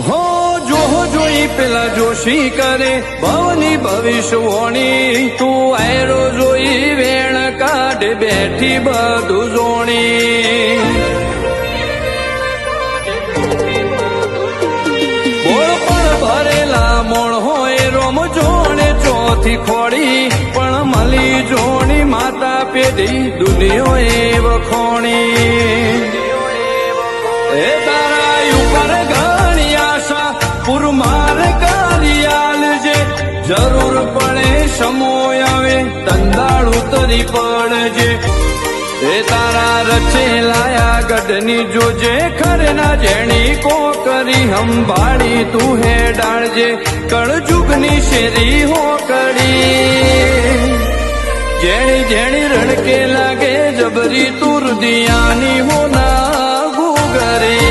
હો જોઈ પેલા જોશી કરે ભવની ભવિષ્યવાણી તું આયરો જોઈ વેણ કાઢે બેઠી બધું જોણી બોળ પણ ભરેલા મોણ હોય રોમ જોણે ચોથી ખોડી પણ મળી જોણી માતા પેઢી દુનિયો એ વખોણી એ તારા ઉપર ઘણી આશા પુરમાર કારિયાલ જે જરૂર પડે સમોય આવે તંદાળ ઉતરી પડજે એ તારા રચેલાયા ગઢની જોજે ખરના જેણી કો કરી હંભાળી તું હે ડાળજે કળજુગની શેરી હો કડી જેણી જેણી રણકે લાગે જબરી તુર દિયાની હો ના ગુગરી